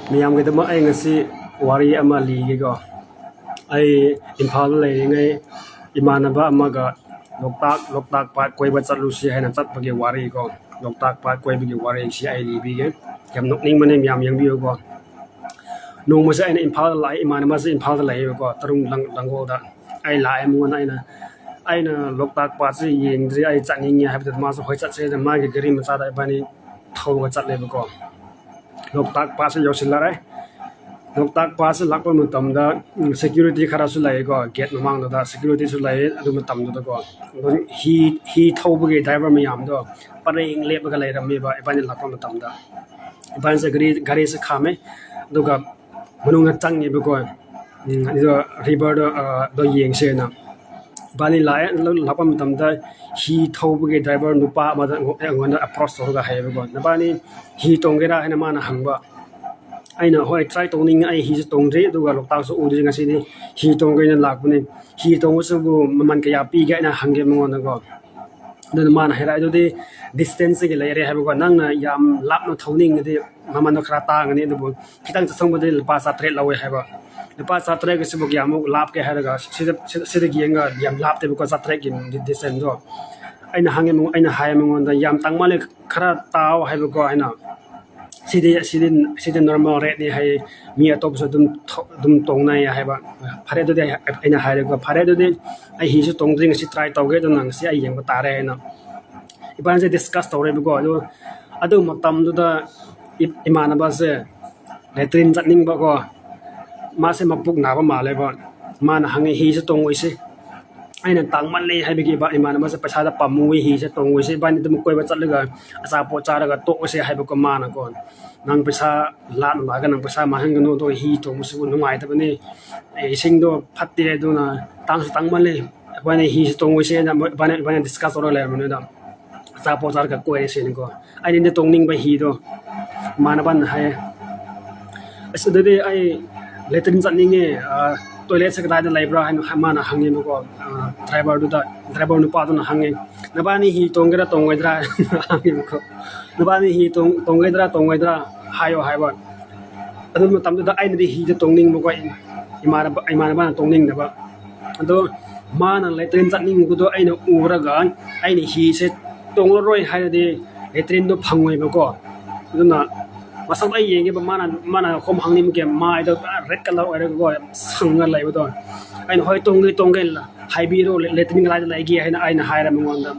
Miyam kita ma ai ngasi wari ama ligi ko. Ai Imphal lai ngai imanaba amaga loktak pat koi ba chatlu si haina chat bagi wari ko. Loktak pat koi bagi wari si ai libi ge. Kem nok ning mane miyam yang biu ko. Nong ma sa ai Imphal lai imanaba sa Imphal lai ko tarung langol da. Ai lai mo na aina loktak pat si yeng dri ai chat ning ya habit ma so hoi chat se da ma ge gari ma sa da bani thau ga chat le ko. Loktak pat se yosil la rai Loktak pas lakpa matam da security khara su lai ko gate mamang da security su lai adu matam da ko he thau bage driver me yam do pareng lep ga lai ram me ba iban lakpa matam da iban se gari se khame do ga manung chang ni ba ko do river do yeng se na bani lai lakpa matam da he thau bage driver nupa ma da ngon approach ho ga hai ba ko na bani he tong ge ra hena ma na hang ba aina hoi try toning ai hi tong re du ga loktak so udi ngasi ni hi tong ge na lak ni hi tong so bu man ka ya pi ga na hangge mo na go den man hera do de distance ge lai re ha go nang na yam lap no thoning de maman no khra ta ngani du bu kitang sang bu de pa sa tre lawe ha ba pa sa tre ge se bu yam lap ke ha ga se de gi nga yam lap te bu ko sa tre gi distance do aina hangge mo aina hai mo da yam tang ma le khra taw ha bu ko aina Sidi normal rate ni hai mi atop so dum tong nai hai ba phare do de aina hai ko phare do de ai hi so tong ding si try taw ge do nang si ai yeng ba ta re na iban se discuss taw re ko do adu matam do da imana ba se letrin chatning ba ko ma se mapuk na ba ma le ba ma na hangi hi so tong oi se aina tangman le hai bigi ba imana ba se paisa da pamui hi se tong oi se ban dum koi ba chat le ga asa po cha ga to se hai ba ko ma na ko nang paisa la ma ga nang paisa ma hang no do hi to mu su nu mai ta ba ni e sing do phat ti do na tangman le ba ni hi se tong oi se na ba ni discuss ro le ma da asa po cha ga koi se ni ko ai ni tong ning ba hi do ma na ban hai asu de ai letrin chat ning e toilet se kada lai bra han mana hangi mo ko driver nu pa do na hangi na ba ni hi tong ga tong wai dra hangi ko na ba ni hi tong wai dra hayo hai ba adu mo tam da ai ni hi je tong ning mo ko imana ba tong ning da ba ado mana letrin chat ning ko do ai na u ra ga ai ni hi se tong lo roi hai de letrin do phangoi ba ko adu na masang ai yeng ba mana khom hang ni mo ke mai do red color oi ra ko sang lai ba do ai hoi tong ge la hai bi ro letrin ga lai gi hai na ai na hai ra mo ngam da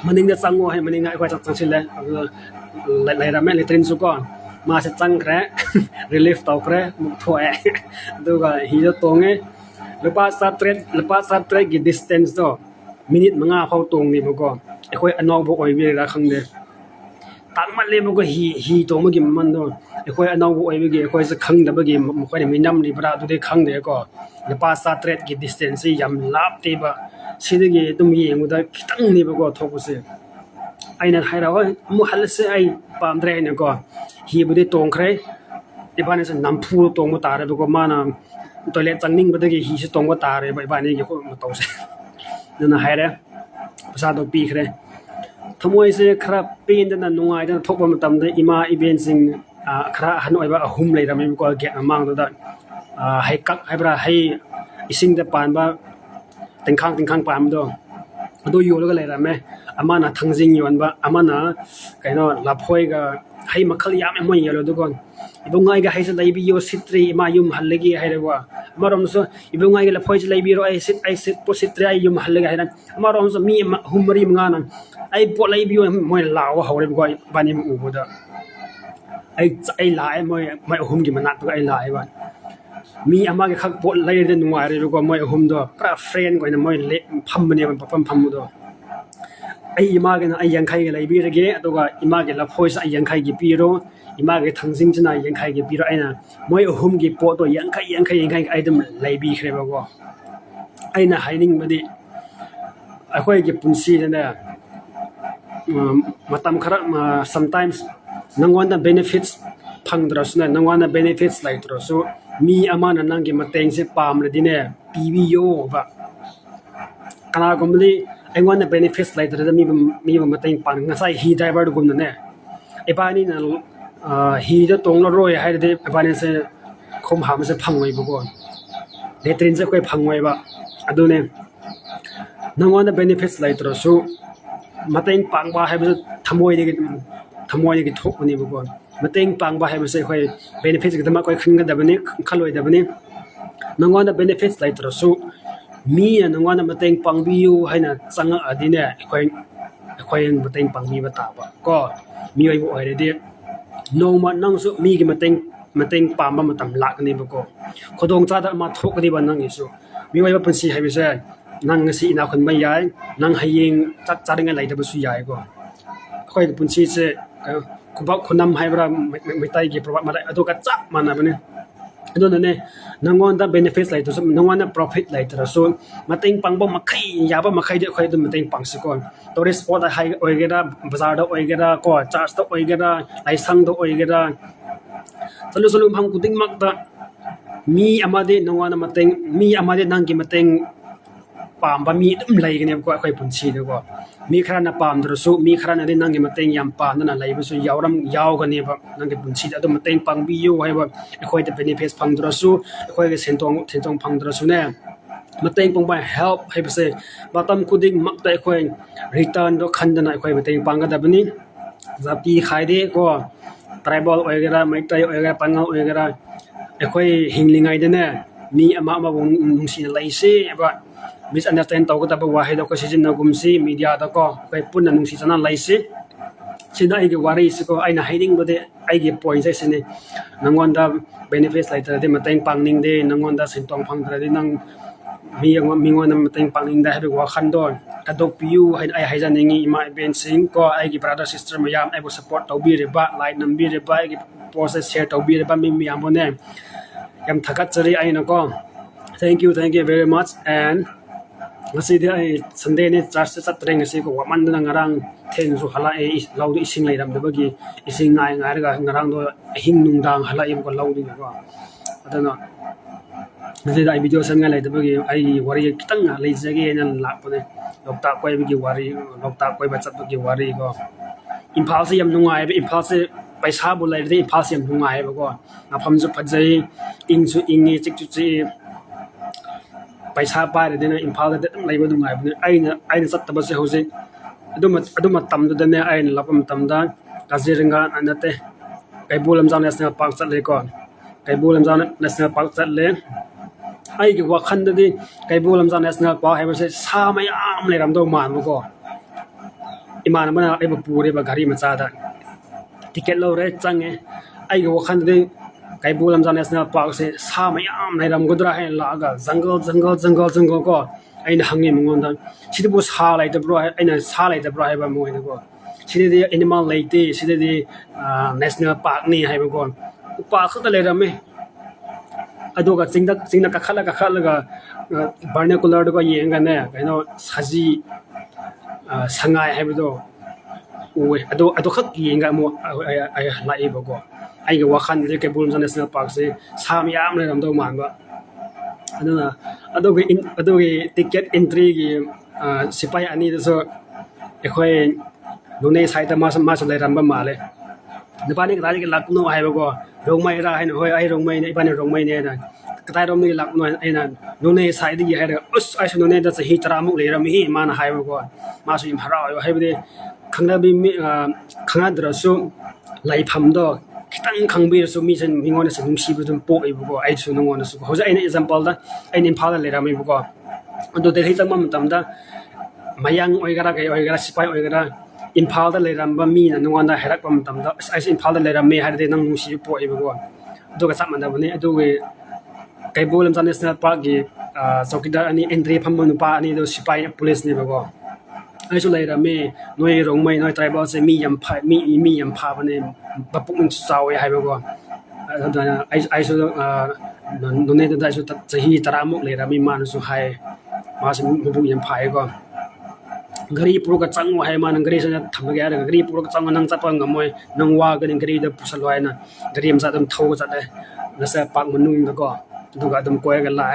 maning da chango hai maning ai khoi chang sil le lai ra me letrin su ko ma se chang kre relief taw kre mu thoe do ga hi do tong e lepa sa tre gi distance do minute manga phau tong ni mo ko ai khoi anok bo oi bi ra khang de tangman le mo ko hi to mo gi man do khoi anau bo oi gi khoi se khang da ba gi mo khoi mi nam ri bra du de khang de ko le pa sa tret gi distance yam lap te ba si de gi tum yi mu da kitang ni ba ko thok se aina hai ra mo hal se ai pam dre ne ko hi bu de tong khre e ba ne se nam phu tong mo ta re ko ma na toilet chang ning ba de gi hi se tong ba ta re ba ni gi ko mo to se na hai ra sa do pi khre thmoi se khra pin da nungai da thok ba matam da ima event sing khra han oi ba hum lai ram ko ge amang da hai kak hai bra hai ising da pan ba tengkhang pam do yu lo ga lai ram me amana thangjing yon ba amana kaino laphoi ga hai makhal yam e moi yelo do gon ibungai ga hai se lai bi yo sitri ma yum hallegi hai rewa amarom so ibungai ga laphoi se lai bi ro ai sit po sitri ai yum hallegi hai nan amarom so mi humri mga nan ai po lai bi moi law ha re ko bani mu bu da ai lai moi hum gi manat ai lai ba mi ama ge khak po lai de nuai re ko moi hum do pra friend ko na moi le pham ne pham do ai ima ge na ai yang khai ge lai bi re ge aduga ima ge la phoi sa ai yang khai gi pi ro ima ge thangjing china yang khai gi pi ro aina moi hum gi po to yang khai ai dum lai bi khre ba ko aina haining madi akhoi ge punsi na matam khara sometimes nangwan da benefits phang dras na nangwan da benefits lai tro so mi amana nang ge mateng se pam le dine pbo ba kana gomli I want the benefits like the mi mateng pan ngasai hi driver gum na ne e pa ni na hi da tong lo roi hai de bani se khom ham se phangoi bu ko le trin se koi phangoi ba adu ne nangwan da benefits lai tro su mateng pang ba hai bu thamoi de thok ni bu ko mateng pang ba hai bu se koi benefits ga ma koi khin ga da bani khaloi da bani nangwan da benefits lai tro su mi nangwan da mateng pang bi yu hai na changa adine koi mateng pang mi ba ta ba ko mi oi bu oi de no ma nang su mi gi mateng pam ba matam lak ni ba ko khodong cha da ma thok ni ba nang isu mi oi ba pansi hai bi se nang si ina khon mai yai nang hayeng chak cha ringa lai da bu su yai ko khoi punsi se kuba khunam hai bra mai tai gi proba ma adu ka cha mana bane adu ne nangon da benefits lai to so nangon na profit lai tra so mateng pang ba makai ya ba makai de khoi du mateng pang si ko tourist spot hai oi ge da bazar da oi ge da ko charge da oi ge da lai sang da oi ge da salu phang kuting mak da mi amade nangon na mateng mi amade nang gi mateng pam ba mi dum lai ge ne ko khoi pun chi de ko mi khara na pam dro su mi khara na de nang gi mateng yam pa na lai bu su yaw ga ne ba nang gi pun chi da mateng pang bi yu hai ba khoi de benefits phang dro su khoi ge sentong phang dro su ne mateng pang ba help hai ba se batam kuding mak ta khoi return do khan da na khoi mateng pang ga da bani zapi khai de ko tribal oi ga mai tai oi ga pangal oi ga khoi hinglingai de ne mi ama nung si lai se ba misunderstand tau ka ba wahe da ko sijin na gumsi media da ko kai pun na nung si chana lai se sina ai ge wari se ko ai na hiding bode ai ge point se ne nangon da benefits lai ta de mateng pangning de nangon da sintong phang tra de nang mi ngon na mateng pangning da habe wa khan do ka dok piu ai hai jan ngi ma ben sing ko ai ge brother sister mayam ai bo support tau bi re ba like nam bi re ba ai ge process share tau bi re ba mi am bo ne yam thakat chari ai na ko thank you very much and ngasi de ai sunday ne church se satre ngasi ko waman na ngarang theng su hala e lau du ising leiram de bagi ising ngai ga ngarang do hing nung dang hala im ko lau du ko adana ngasi da video san ngai lai de bagi ai wari kitang lai jage nan la pone lokta koi bagi wari lokta koi ba chat bagi wari ko imphal se yam nungai be imphal se paisa bu lai de imphal se yam nungai ba ko na pham ju phajai ing su ingi chik chu chi paisa pa de na imphal de lai ba du ngai bu aina sat ta ba se hoje aduma tam du de ne aina lapam tam da kaziringa anate kaibulam jam national park chat le ko kaibulam jam national park chat le ai gi wakhan de kaibulam jam national park hai ba se sa mayam le ram do man bu ko iman mana ai ba pure ba gari ma cha da ticket lo re change ai gi wakhan de kaibulam jam national park se sa mayam lai ram godra hai la ga jungle ko aina hangi mongon da sidi bu sa lai da bro aina sa lai da bro hai ba moi ko sidi de animal lai te sidi de national park ni hai ba ko pa kha le ram me adoga singda ka khala ga vernacular ko yeng ga ne kaino saji sangai hai ba do oi ado khak yeng ga mo ai lai ba ko ai ga wakhan de kaibulam national park se sa mayam le ram do man ba aduna adoge ticket entry gi sipai ani so ekhoi nune saita ma so lai ramba male nepani ka ji lakno hai ba ko rongmai ra hai no hoi ai rongmai ne ipani rongmai ne na katai rom ni lakno ai na nune sai di hai us ai so nune da hi tara mu le ram hi ma na hai ba ko ma so im hara hai ba de khangna bi khanga dra so lai pham do kitang khangbi so mi sen mingona se nungsi bu dum po ai bu ko ai su nongona su hoja ai example da ai nim phala le ramai bu ko ando de hita mam tam da mayang oi gara sipai oi gara imphal da le ramba mi na nongona herak pam tam da ai imphal da le ramme har de nang nungsi po ai bu ko do ka sam da bune adu we kaibulam national park gi chokidar ani entry pham nu pa ani do sipai police ni bu ko ai so lai ramme noi rongmai noi tribal se mi yam pha bane bapuk min sawi hai ba ko ai so none da so chahi taramuk le rami man so hai ma se bu yam phai ko gari pro ka chang hai man gari sa tham ga ya gari pro ka chang nang chapa ngamoi nang wa ga gari da pusal wai na gari am sa dam tho cha de na sa pak manung da ko du ga dam koi ga la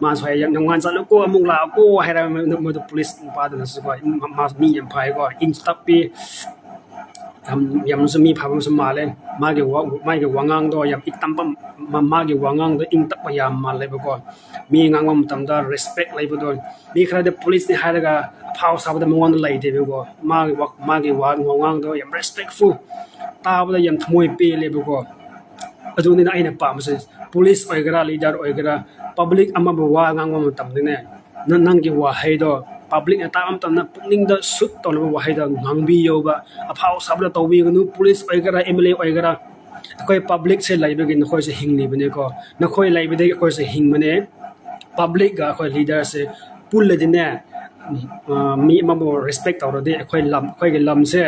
ma so hai yang ngan cha lo ko amung la ko hai ra mo police pa da so ko ma mi yam phai ko in stop pi yam sumi phabam samale mage wangang do yam iktam pam mage wangang do ing tak payam mal le bako mi ngangom tamda respect lai bodo mi khara de police ni haraga phau sabda mong lai de bako mage wangang do yam respectful ta bada yam thmoi pe le bako aduni na aina pam se police oigara leader oigara public ama bawa ngangom tamdine nangi wa haido public na tam tam na pungning da sut to na wa haida ngangbi yo ba aphau sabla to wi nu police oigara mla oigara koi public se lai begin khoi se hingni bane ko na khoi lai be de khoi se hing mane public ga khoi leader se pul le dine mi ma bo respect to de khoi ge lam se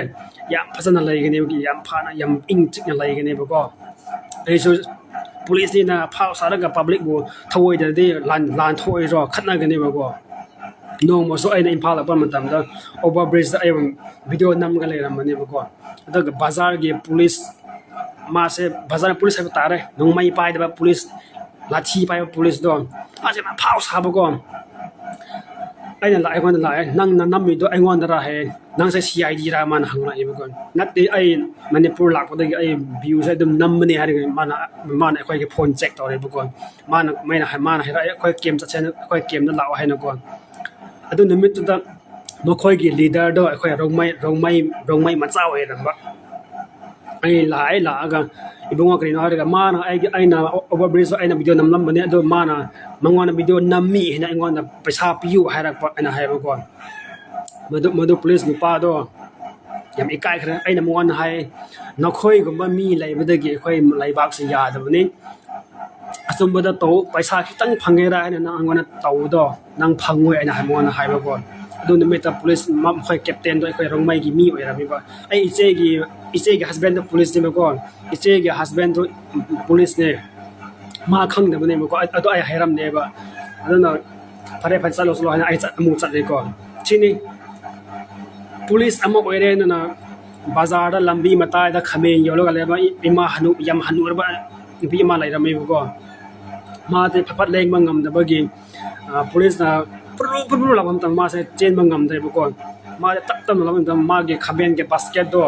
yam phasana lai ge ne ki yam phana yam ing chik na lai ge ne ba ko ai so police ni na phau sara ga public bo thoi de lan thoi ro khatna ge ne ba ko no mo so aina impala pa matam da overbridge da ayam video nam ga le ramani ba ko da bazar ge police ma se bazar police ha tare nong mai pai da police lathi pai police do a se ma phau sa ba ko aina la aigon la nang na nam mi do aigon da ra he nang se CID ra man hang la ba ko nat de ai manipur lak da ai view se dum nam ni ha de man khoi ge phone check to re ba ko man mai na ha man ha ra khoi game cha chen khoi game da la ha na ko adu nimit da no khoi gi leader do khoi rongmai ma chaw e ramba ai la ga ibunga kri no ha ga mana ai na overbridge ai na video namlam bane ado mana mangwana video nammi hina ingona paisa piu ha ra pa ana ha ba ko madu police ni pa do yam ikai khra ai na mongwan hai no khoi gumba mi lai badagi khoi lai bak se ya da bane asumba da to paisa khitang phange ra na angona taw do nang phangoi ana hamona haiba ko adun meta police mam khoi captain do khoi rongmai gi mi oira mi ba ai iche gi husband do police ni ko iche gi husband do police ne ma khang da bane ko ado ai hairam ne ba adun phare phai salo slo ai cha mu cha de ko chini police amo oire na bazar da lambi mata da khame yolo ga le ba ima hanu yam hanu ba bi ma lai ra me ko ma te phapat leng mangam da bagi police na pru la bam tam ma se chen mangam da ko ma tak tam la bam tam ma ge khaben ge basket do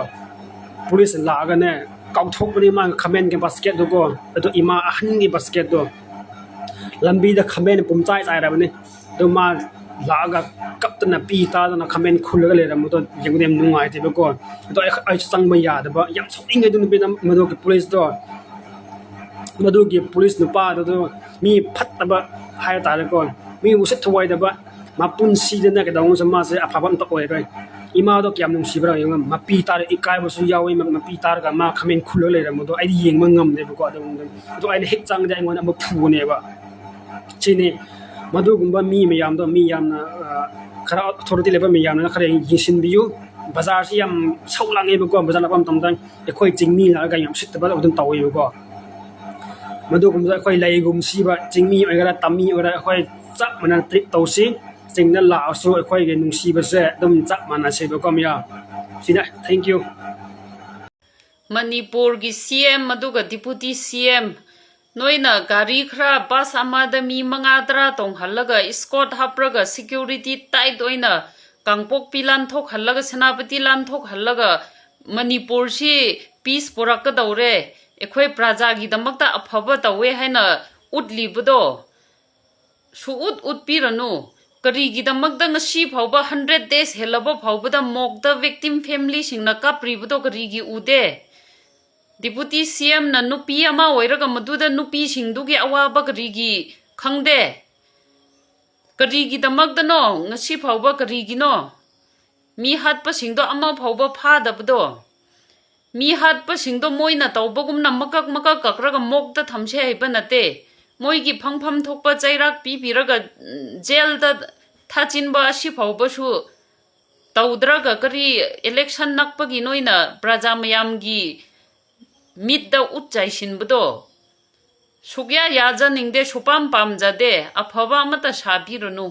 police la ga ne kaw thok ni ma khaben ge basket do ko to ima ahan ge basket do lambi da khaben pum chai chai ra bani to ma la ga kap na pi ta na khaben khul ga le ra mo to yang dem nungai te ko to ai chang ma ya da ba yam sok ing ge du ni na ma do ke police do madu gi police nu pa do mi phat ba hai ta ko mi usit thwai da ba ma pun si de na ka dong sama se aphabam to oi rai ima do kyam nung si bra yang ma pi tar ikai bo su yawi ma pi tar ga ma khamen khulo le ra mo do ai yeng ma ngam de ko do ai hek chang de ngona ma phu ne ba chini madu gumba mi yam na khara authority level mi yam na khare yisin biu bazar si yam saulang e ko bazar lapam tam dang e khoi chingmi na ga yam sit ba odun tawi ko madu kum khoi lai gum si ba chingmi oigara tammi ora khoi chap manan tri tawsi chingna la so khoi ge nung si ba se dum chap mana se ba kom ya sina thank you Manipur gi CM madu ga deputy CM noina gari khra bus amada mi mangadra tong halaga escort hapraga security tight oina kangpok pilan thok halaga senapati lan thok halaga Manipur si peace porak ka daure ekhoi praja gi damakta aphaba tawe haina utli budo su ut piranu kari gi damakta ngasi phawba 100 days helaba phawba mokda victim family singna kapri budo kari gi ude deputy CM na nupi ama oiraga maduda nupi singdugi awaba kari gi khangde kari gi damakta no ngasi phawba kari gi no mi hatpa singdo ama phawba phada budo mi hat pa singdo moina tawbagum na makak kakraga mokta thamse haiba nate moi gi phangpham thokpa chairak pi piraga jail da thachin ba si phawba su tawdraga kari election nakpa gi noina praja mayam gi mit da utchai sin budo sugya yaja ningde sopam pamjade aphaba mata sabirunu